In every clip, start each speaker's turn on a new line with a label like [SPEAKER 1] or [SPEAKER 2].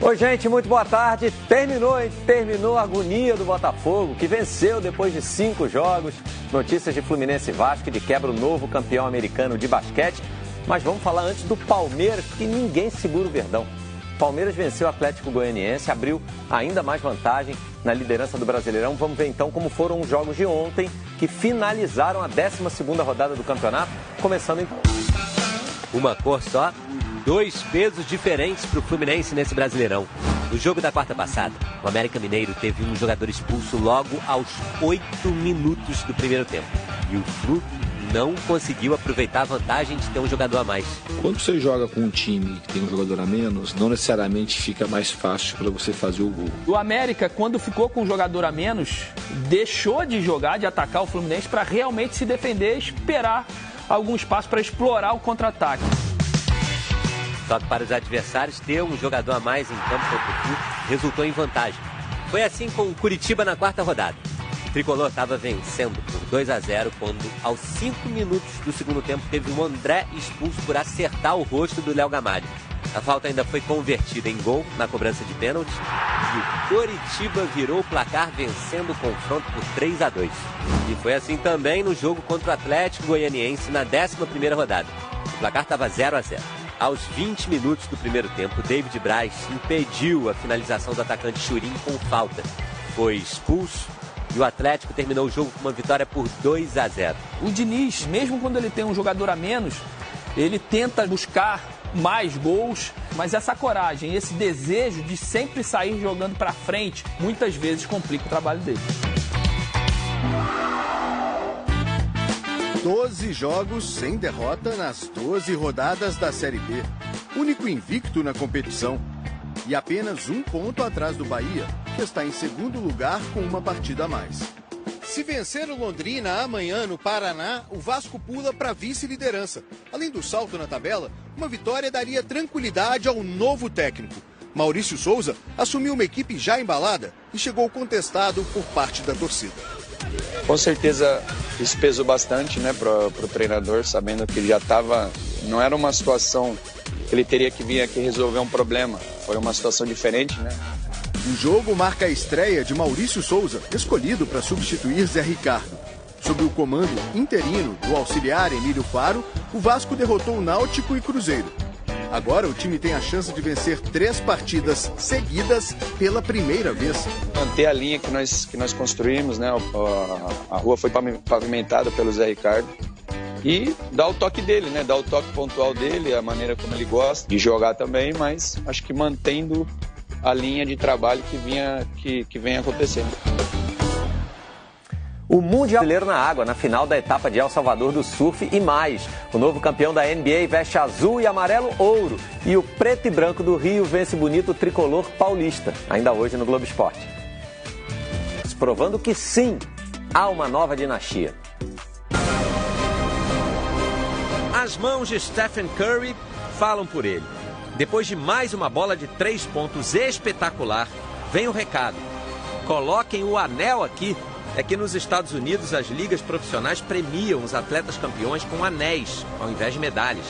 [SPEAKER 1] Oi, gente, muito boa tarde. Terminou a agonia do Botafogo, que venceu depois de 5 jogos. Notícias de Fluminense e Vasco, de quebra o novo campeão americano de basquete. Mas vamos falar antes do Palmeiras, que ninguém segura o Verdão. Palmeiras venceu o Atlético Goianiense, abriu ainda mais vantagem na liderança do Brasileirão. Vamos ver então como foram os jogos de ontem, que finalizaram a 12ª rodada do campeonato, começando em...
[SPEAKER 2] Uma cor só, 2 pesos diferentes para o Fluminense nesse Brasileirão. No jogo da quarta passada, o América Mineiro teve um jogador expulso logo aos 8 minutos do primeiro tempo. E o Flu não conseguiu aproveitar a vantagem de ter um jogador a mais.
[SPEAKER 3] Quando você joga com um time que tem um jogador a menos, não necessariamente fica mais fácil para você fazer o gol.
[SPEAKER 4] O América, quando ficou com um jogador a menos, deixou de jogar, de atacar o Fluminense para realmente se defender e esperar algum espaço para explorar o contra-ataque.
[SPEAKER 2] Só que para os adversários, ter um jogador a mais em campo contra o Flu resultou em vantagem. Foi assim com o Curitiba na quarta rodada. O Tricolor estava vencendo por 2-0 quando, aos 5 minutos do segundo tempo, teve o André expulso por acertar o rosto do Léo Gamalho. A falta ainda foi convertida em gol na cobrança de pênalti e o Coritiba virou o placar vencendo o confronto por 3-2. E foi assim também no jogo contra o Atlético Goianiense na 11ª rodada. O placar estava 0-0. Aos 20 minutos do primeiro tempo, David Braz impediu a finalização do atacante Churin com falta. Foi expulso e o Atlético terminou o jogo com uma vitória por 2-0.
[SPEAKER 4] O Diniz, mesmo quando ele tem um jogador a menos, ele tenta buscar mais gols, mas essa coragem, esse desejo de sempre sair jogando para frente, muitas vezes complica o trabalho dele.
[SPEAKER 5] 12 jogos sem derrota nas 12 rodadas da Série B. Único invicto na competição. E apenas 1 ponto atrás do Bahia, que está em segundo lugar com uma partida a mais. Se vencer o Londrina amanhã no Paraná, o Vasco pula para a vice-liderança. Além do salto na tabela, uma vitória daria tranquilidade ao novo técnico. Maurício Souza assumiu uma equipe já embalada e chegou contestado por parte da torcida.
[SPEAKER 6] Com certeza isso pesou bastante, né, para o treinador, sabendo que ele já estava... Não era uma situação que ele teria que vir aqui resolver um problema. Foi uma situação diferente, né?
[SPEAKER 5] O jogo marca a estreia de Maurício Souza, escolhido para substituir Zé Ricardo. Sob o comando interino do auxiliar Emílio Faro, o Vasco derrotou o Náutico e Cruzeiro. Agora o time tem a chance de vencer 3 partidas seguidas pela primeira vez.
[SPEAKER 6] Manter a linha que nós construímos, né? A rua foi pavimentada pelo Zé Ricardo. E dar o toque dele, né? Dar o toque pontual dele, a maneira como ele gosta de jogar também, mas acho que mantendo a linha de trabalho que vem acontecendo.
[SPEAKER 1] O Mundial Brasileiro na água, na final da etapa de El Salvador do surf e mais. O novo campeão da NBA veste azul e amarelo ouro. E o preto e branco do Rio vence bonito o tricolor paulista, ainda hoje no Globo Esporte. Provando que sim, há uma nova dinastia.
[SPEAKER 7] As mãos de Stephen Curry falam por ele. Depois de mais uma bola de 3 pontos espetacular, vem o recado. Coloquem o anel aqui. É que nos Estados Unidos as ligas profissionais premiam os atletas campeões com anéis, ao invés de medalhas.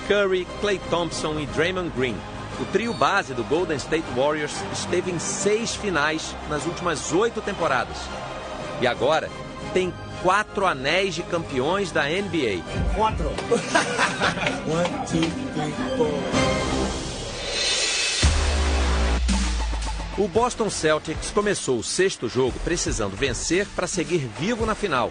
[SPEAKER 7] Curry, Klay Thompson e Draymond Green, o trio base do Golden State Warriors, esteve em 6 finais nas últimas 8 temporadas. E agora tem 4 anéis de campeões da NBA.
[SPEAKER 8] 4. 1, 2, 3, 4.
[SPEAKER 7] O Boston Celtics começou o 6º jogo precisando vencer para seguir vivo na final.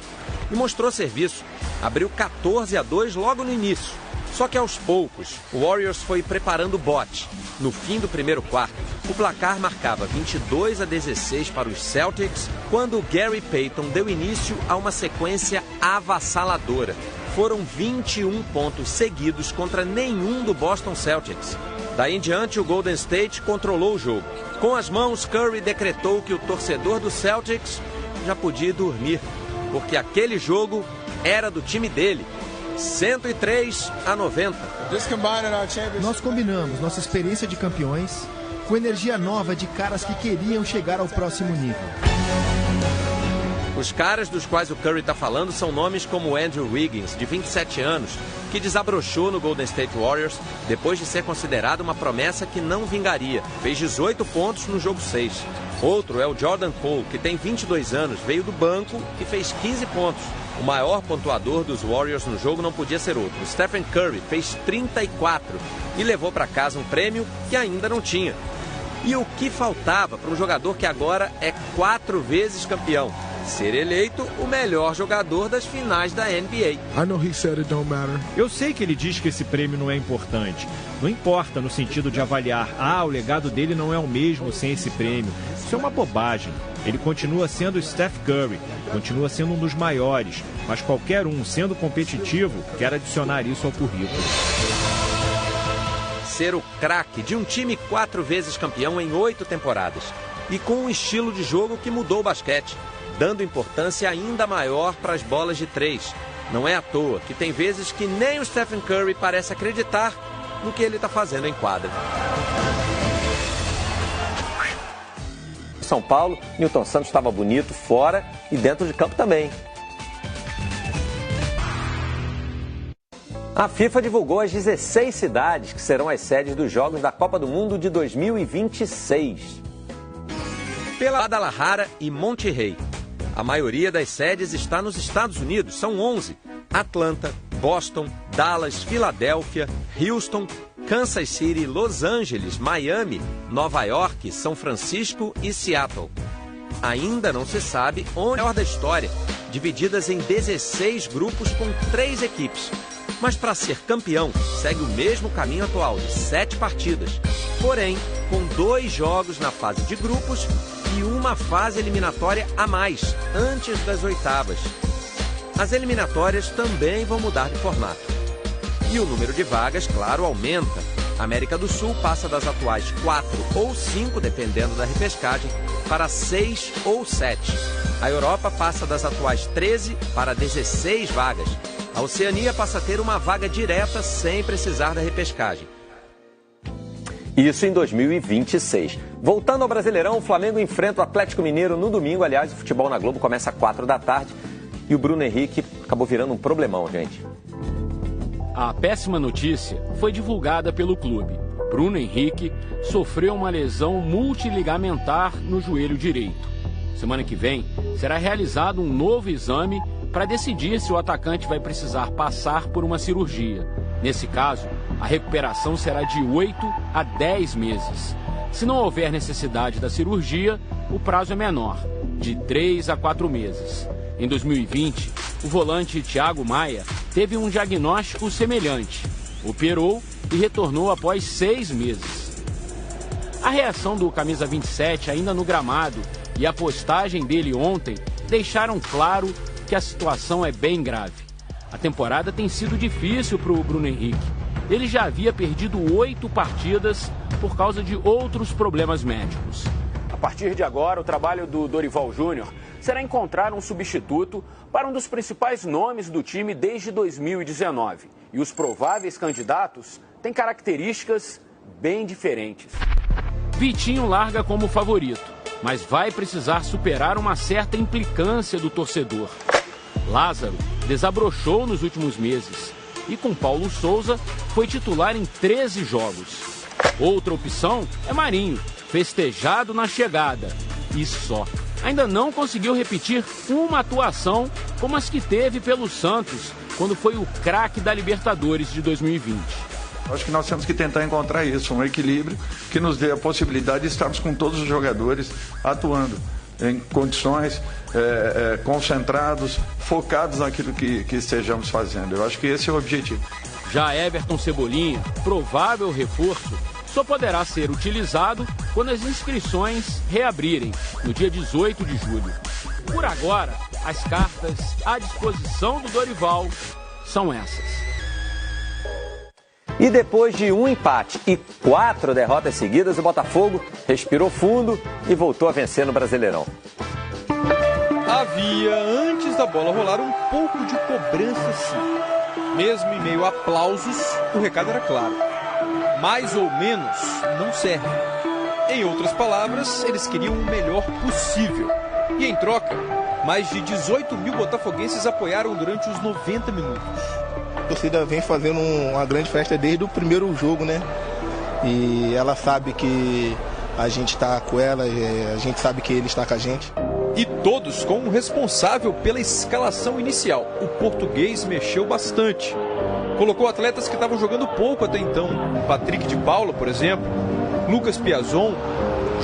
[SPEAKER 7] E mostrou serviço. Abriu 14-2 logo no início. Só que aos poucos, o Warriors foi preparando o bote. No fim do primeiro quarto, o placar marcava 22-16 para os Celtics, quando Gary Payton deu início a uma sequência avassaladora. Foram 21 pontos seguidos contra nenhum do Boston Celtics. Daí em diante, o Golden State controlou o jogo. Com as mãos, Curry decretou que o torcedor do Celtics já podia dormir, porque aquele jogo era do time dele. 103-90.
[SPEAKER 9] Nós combinamos nossa experiência de campeões com energia nova de caras que queriam chegar ao próximo nível.
[SPEAKER 7] Os caras dos quais o Curry está falando são nomes como Andrew Wiggins, de 27 anos, que desabrochou no Golden State Warriors depois de ser considerado uma promessa que não vingaria. Fez 18 pontos no jogo 6. Outro é o Jordan Poole, que tem 22 anos, veio do banco e fez 15 pontos. O maior pontuador dos Warriors no jogo não podia ser outro. Stephen Curry fez 34 e levou para casa um prêmio que ainda não tinha. E o que faltava para um jogador que agora é 4 vezes campeão? Ser eleito o melhor jogador das finais da NBA.
[SPEAKER 10] Eu sei que ele diz que esse prêmio não é importante. Não importa no sentido de avaliar, o legado dele não é o mesmo sem esse prêmio. Isso é uma bobagem. Ele continua sendo o Steph Curry, continua sendo um dos maiores, mas qualquer um, sendo competitivo, quer adicionar isso ao currículo.
[SPEAKER 7] Ser o craque de um time 4 vezes campeão em 8 temporadas e com um estilo de jogo que mudou o basquete, dando importância ainda maior para as bolas de 3. Não é à toa que tem vezes que nem o Stephen Curry parece acreditar no que ele está fazendo em quadra.
[SPEAKER 1] São Paulo, Nilton Santos estava bonito fora e dentro de campo também. A FIFA divulgou as 16 cidades que serão as sedes dos Jogos da Copa do Mundo de 2026.
[SPEAKER 7] Pela Guadalajara e Monterrey. A maioria das sedes está nos Estados Unidos, são 11. Atlanta, Boston, Dallas, Filadélfia, Houston, Kansas City, Los Angeles, Miami, Nova York, São Francisco e Seattle. Ainda não se sabe onde é a ordem da história, divididas em 16 grupos com 3 equipes. Mas para ser campeão, segue o mesmo caminho atual de 7 partidas, porém com 2 jogos na fase de grupos e uma fase eliminatória a mais, antes das oitavas. As eliminatórias também vão mudar de formato. E o número de vagas, claro, aumenta. A América do Sul passa das atuais 4 ou 5, dependendo da repescagem, para 6 ou 7. A Europa passa das atuais 13 para 16 vagas. A Oceania passa a ter uma vaga direta sem precisar da repescagem.
[SPEAKER 1] Isso em 2026. Voltando ao Brasileirão, o Flamengo enfrenta o Atlético Mineiro no domingo. Aliás, o futebol na Globo começa às 4 da tarde. E o Bruno Henrique acabou virando um problemão, gente.
[SPEAKER 11] A péssima notícia foi divulgada pelo clube. Bruno Henrique sofreu uma lesão multiligamentar no joelho direito. Semana que vem será realizado um novo exame para decidir se o atacante vai precisar passar por uma cirurgia. Nesse caso, a recuperação será de 8 a 10 meses. Se não houver necessidade da cirurgia, o prazo é menor, de 3 a 4 meses. Em 2020, o volante Thiago Maia teve um diagnóstico semelhante. Operou e retornou após 6 meses. A reação do camisa 27 ainda no gramado e a postagem dele ontem deixaram claro que a situação é bem grave. A temporada tem sido difícil para o Bruno Henrique. Ele já havia perdido 8 partidas por causa de outros problemas médicos.
[SPEAKER 12] A partir de agora, o trabalho do Dorival Júnior será encontrar um substituto para um dos principais nomes do time desde 2019. E os prováveis candidatos têm características bem diferentes.
[SPEAKER 11] Vitinho larga como favorito, mas vai precisar superar uma certa implicância do torcedor. Lázaro desabrochou nos últimos meses e com Paulo Souza foi titular em 13 jogos. Outra opção é Marinho, festejado na chegada. E só. Ainda não conseguiu repetir uma atuação como as que teve pelo Santos, quando foi o craque da Libertadores de 2020.
[SPEAKER 13] Acho que nós temos que tentar encontrar isso, um equilíbrio que nos dê a possibilidade de estarmos com todos os jogadores atuando em condições concentrados, focados naquilo que estejamos fazendo. Eu acho que esse é o objetivo.
[SPEAKER 11] Já Everton Cebolinha, provável reforço, só poderá ser utilizado quando as inscrições reabrirem, no dia 18 de julho. Por agora, as cartas à disposição do Dorival são essas.
[SPEAKER 1] E depois de um empate e 4 derrotas seguidas, o Botafogo respirou fundo e voltou a vencer no Brasileirão.
[SPEAKER 14] Havia, antes da bola rolar, um pouco de cobrança sim. Mesmo em meio a aplausos, o recado era claro. Mais ou menos não serve. Em outras palavras, eles queriam o melhor possível. E em troca, Mais de 18 mil botafoguenses apoiaram durante os 90 minutos.
[SPEAKER 15] A torcida vem fazendo uma grande festa desde o primeiro jogo, né? E ela sabe que a gente está com ela, a gente sabe que ele está com a gente.
[SPEAKER 14] E todos com um responsável pela escalação inicial. O português mexeu bastante. Colocou atletas que estavam jogando pouco até então. Patrick de Paula, por exemplo. Lucas Piazon.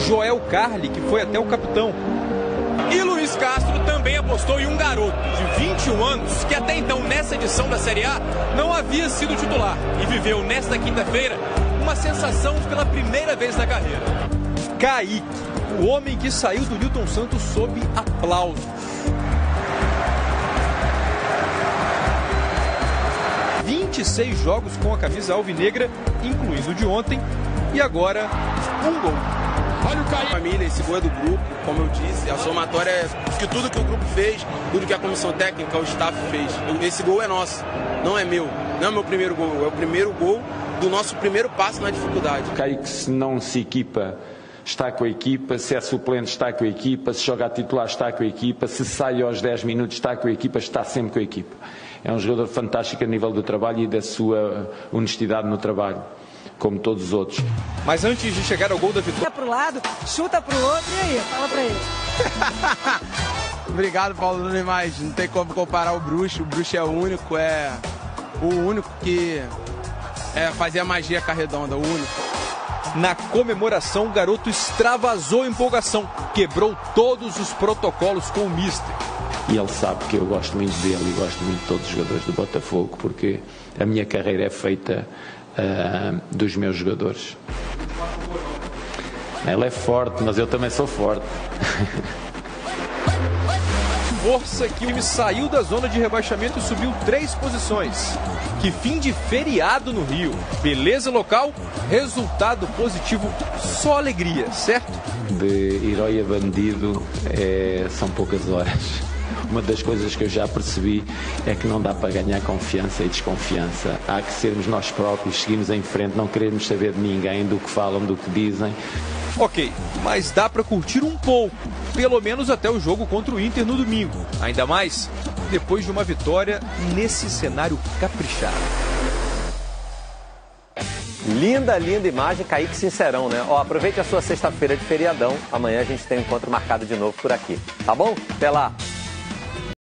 [SPEAKER 14] Joel Carli, que foi até o capitão.
[SPEAKER 16] E Luiz Castro também apostou em um garoto de 21 anos que até então nessa edição da Série A não havia sido titular. E viveu nesta quinta-feira uma sensação pela primeira vez na carreira.
[SPEAKER 14] Kaique, o homem que saiu do Newton Santos sob aplausos. – 26 jogos com a camisa alvinegra, incluindo o de ontem, e agora um gol.
[SPEAKER 17] Olha o Kaique. Família, esse gol é do grupo, como eu disse, a somatória é que tudo que o grupo fez, tudo que a comissão técnica, o staff fez. Esse gol é nosso, não é meu, não é meu primeiro gol, é o primeiro gol do nosso primeiro passo na dificuldade.
[SPEAKER 18] Kaique, se não se equipa, está com a equipa, se é suplente está com a equipa, se joga a titular está com a equipa, se sai aos 10 minutos está com a equipa, está sempre com a equipa. É um jogador fantástico a nível do trabalho e da sua honestidade no trabalho, como todos os outros.
[SPEAKER 14] Mas antes de chegar ao gol da vitória...
[SPEAKER 19] Chuta pro lado, chuta pro outro, e aí? Fala pra ele.
[SPEAKER 17] Obrigado, Paulo Nunes, mas não tem como comparar o Bruxo é o único que fazia magia carredonda, o único.
[SPEAKER 14] Na comemoração, o garoto extravasou a empolgação, quebrou todos os protocolos com o mister.
[SPEAKER 18] E ele sabe que eu gosto muito dele e gosto muito de todos os jogadores do Botafogo, porque a minha carreira é feita dos meus jogadores. Ele é forte, mas eu também sou forte.
[SPEAKER 14] Força que o time saiu da zona de rebaixamento e subiu 3 posições. Que fim de feriado no Rio. Beleza local, resultado positivo, só alegria, certo?
[SPEAKER 18] De herói a bandido são poucas horas. Uma das coisas que eu já percebi é que não dá para ganhar confiança e desconfiança. Há que sermos nós próprios, seguirmos em frente, não queremos saber de ninguém, do que falam, do que dizem.
[SPEAKER 14] Ok, mas dá para curtir um pouco, pelo menos até o jogo contra o Inter no domingo. Ainda mais depois de uma vitória nesse cenário caprichado.
[SPEAKER 1] Linda, linda imagem, Kaique Sincerão, né? Ó, aproveite a sua sexta-feira de feriadão. Amanhã a gente tem um encontro marcado de novo por aqui. Tá bom? Até lá!